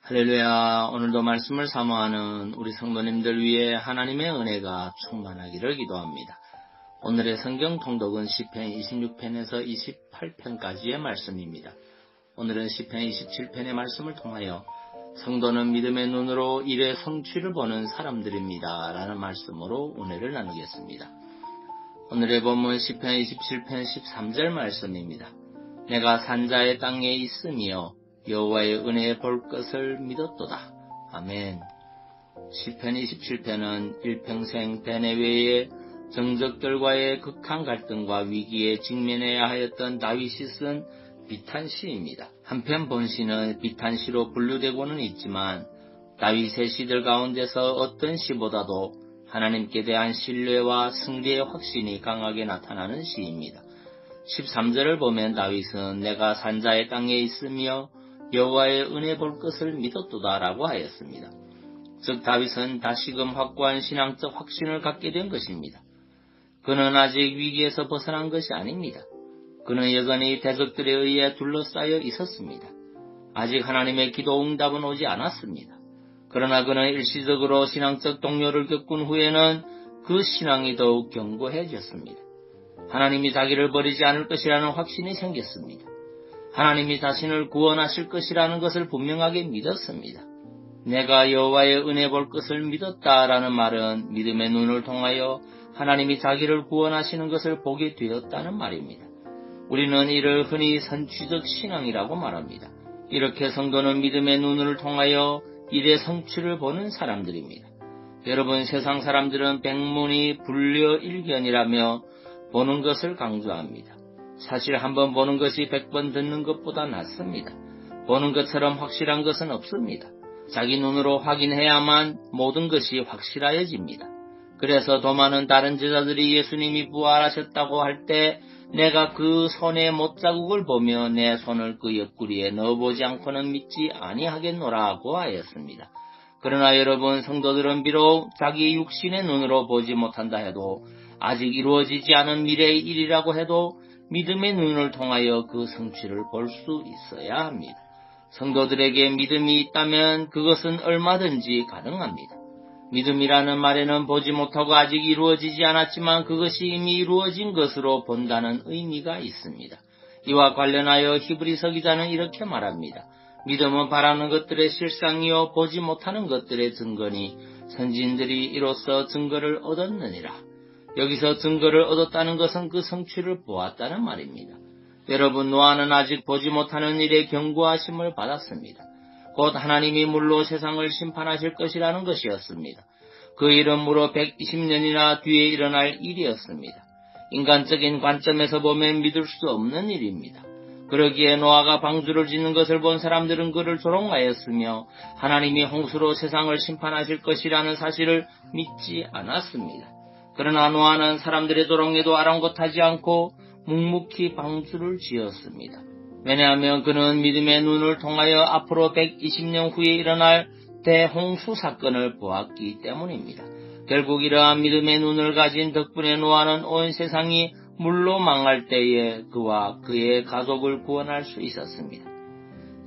할렐루야. 오늘도 말씀을 사모하는 우리 성도님들 위해 하나님의 은혜가 충만하기를 기도합니다. 오늘의 성경 통독은 시편 26편에서 28편까지의 말씀입니다. 오늘은 시편 27편의 말씀을 통하여 성도는 믿음의 눈으로 일의 성취를 보는 사람들입니다 라는 말씀으로 은혜를 나누겠습니다. 오늘의 본문 시편 27편 13절 말씀입니다. 내가 산자의 땅에 있으며 여호와의 은혜에 볼 것을 믿었도다. 아멘. 시편 27편은 일평생 베네웨의 정적들과의 극한 갈등과 위기에 직면해야 하였던 다윗이 쓴 비탄시입니다. 한편 본시는 비탄시로 분류되고는 있지만 다윗의 시들 가운데서 어떤 시보다도 하나님께 대한 신뢰와 승리의 확신이 강하게 나타나는 시입니다. 13절을 보면 다윗은 내가 산자의 땅에 있으며 여호와의 은혜 볼 것을 믿었도다 라고 하였습니다. 즉 다윗은 다시금 확고한 신앙적 확신을 갖게 된 것입니다. 그는 아직 위기에서 벗어난 것이 아닙니다. 그는 여전히 대적들에 의해 둘러싸여 있었습니다. 아직 하나님의 기도 응답은 오지 않았습니다. 그러나 그는 일시적으로 신앙적 동요를 겪은 후에는 그 신앙이 더욱 견고해졌습니다. 하나님이 자기를 버리지 않을 것이라는 확신이 생겼습니다. 하나님이 자신을 구원하실 것이라는 것을 분명하게 믿었습니다. 내가 여호와의 은혜 볼 것을 믿었다라는 말은 믿음의 눈을 통하여 하나님이 자기를 구원하시는 것을 보게 되었다는 말입니다. 우리는 이를 흔히 선취적 신앙이라고 말합니다. 이렇게 성도는 믿음의 눈을 통하여 일의 성취를 보는 사람들입니다. 여러분, 세상 사람들은 백문이 불여일견이라며 보는 것을 강조합니다. 사실 한번 보는 것이 100번 듣는 것보다 낫습니다. 보는 것처럼 확실한 것은 없습니다. 자기 눈으로 확인해야만 모든 것이 확실하여집니다. 그래서 더 많은 다른 제자들이 예수님이 부활하셨다고 할 때 내가 그 손의 못자국을 보며 내 손을 그 옆구리에 넣어보지 않고는 믿지 아니하겠노라고 하였습니다. 그러나 여러분, 성도들은 비록 자기 육신의 눈으로 보지 못한다 해도 아직 이루어지지 않은 미래의 일이라고 해도 믿음의 눈을 통하여 그 성취를 볼 수 있어야 합니다. 성도들에게 믿음이 있다면 그것은 얼마든지 가능합니다. 믿음이라는 말에는 보지 못하고 아직 이루어지지 않았지만 그것이 이미 이루어진 것으로 본다는 의미가 있습니다. 이와 관련하여 히브리서 기자는 이렇게 말합니다. 믿음은 바라는 것들의 실상이요 보지 못하는 것들의 증거니 선지인들이 이로써 증거를 얻었느니라. 여기서 증거를 얻었다는 것은 그 성취를 보았다는 말입니다. 여러분, 노아는 아직 보지 못하는 일에 경고하심을 받았습니다. 곧 하나님이 물로 세상을 심판하실 것이라는 것이었습니다. 그 일은 무려 120년이나 뒤에 일어날 일이었습니다. 인간적인 관점에서 보면 믿을 수 없는 일입니다. 그러기에 노아가 방주를 짓는 것을 본 사람들은 그를 조롱하였으며 하나님이 홍수로 세상을 심판하실 것이라는 사실을 믿지 않았습니다. 그러나 노아는 사람들의 조롱에도 아랑곳하지 않고 묵묵히 방주를 지었습니다. 왜냐하면 그는 믿음의 눈을 통하여 앞으로 120년 후에 일어날 대홍수 사건을 보았기 때문입니다. 결국 이러한 믿음의 눈을 가진 덕분에 노아는 온 세상이 물로 망할 때에 그와 그의 가족을 구원할 수 있었습니다.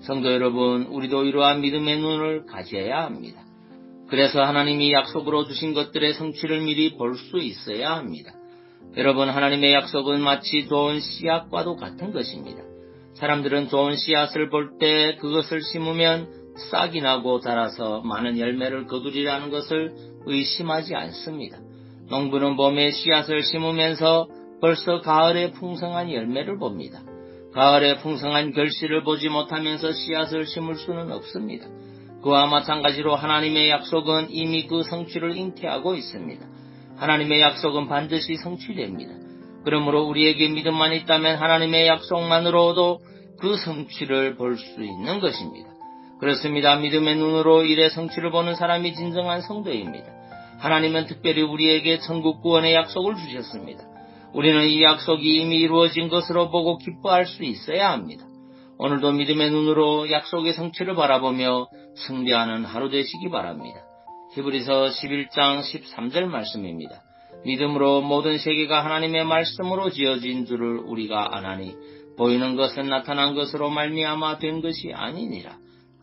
성도 여러분, 우리도 이러한 믿음의 눈을 가져야 합니다. 그래서 하나님이 약속으로 주신 것들의 성취를 미리 볼 수 있어야 합니다. 여러분, 하나님의 약속은 마치 좋은 씨앗과도 같은 것입니다. 사람들은 좋은 씨앗을 볼 때 그것을 심으면 싹이 나고 자라서 많은 열매를 거두리라는 것을 의심하지 않습니다. 농부는 봄에 씨앗을 심으면서 벌써 가을에 풍성한 열매를 봅니다. 가을에 풍성한 결실을 보지 못하면서 씨앗을 심을 수는 없습니다. 그와 마찬가지로 하나님의 약속은 이미 그 성취를 잉태하고 있습니다. 하나님의 약속은 반드시 성취됩니다. 그러므로 우리에게 믿음만 있다면 하나님의 약속만으로도 그 성취를 볼 수 있는 것입니다. 그렇습니다. 믿음의 눈으로 일의 성취를 보는 사람이 진정한 성도입니다. 하나님은 특별히 우리에게 천국 구원의 약속을 주셨습니다. 우리는 이 약속이 이미 이루어진 것으로 보고 기뻐할 수 있어야 합니다. 오늘도 믿음의 눈으로 약속의 성취를 바라보며 승리하는 하루 되시기 바랍니다. 히브리서 11장 13절 말씀입니다. 믿음으로 모든 세계가 하나님의 말씀으로 지어진 줄을 우리가 아나니 보이는 것은 나타난 것으로 말미암아 된 것이 아니니라.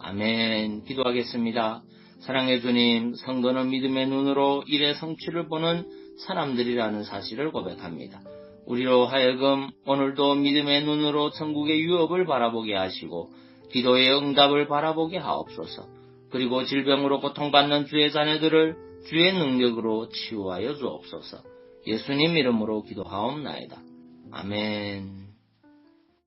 아멘. 기도하겠습니다. 사랑의 주님, 성도는 믿음의 눈으로 일의 성취를 보는 사람들이라는 사실을 고백합니다. 우리로 하여금 오늘도 믿음의 눈으로 천국의 유업을 바라보게 하시고 기도의 응답을 바라보게 하옵소서. 그리고 질병으로 고통받는 주의 자녀들을 주의 능력으로 치유하여 주옵소서. 예수님 이름으로 기도하옵나이다. 아멘.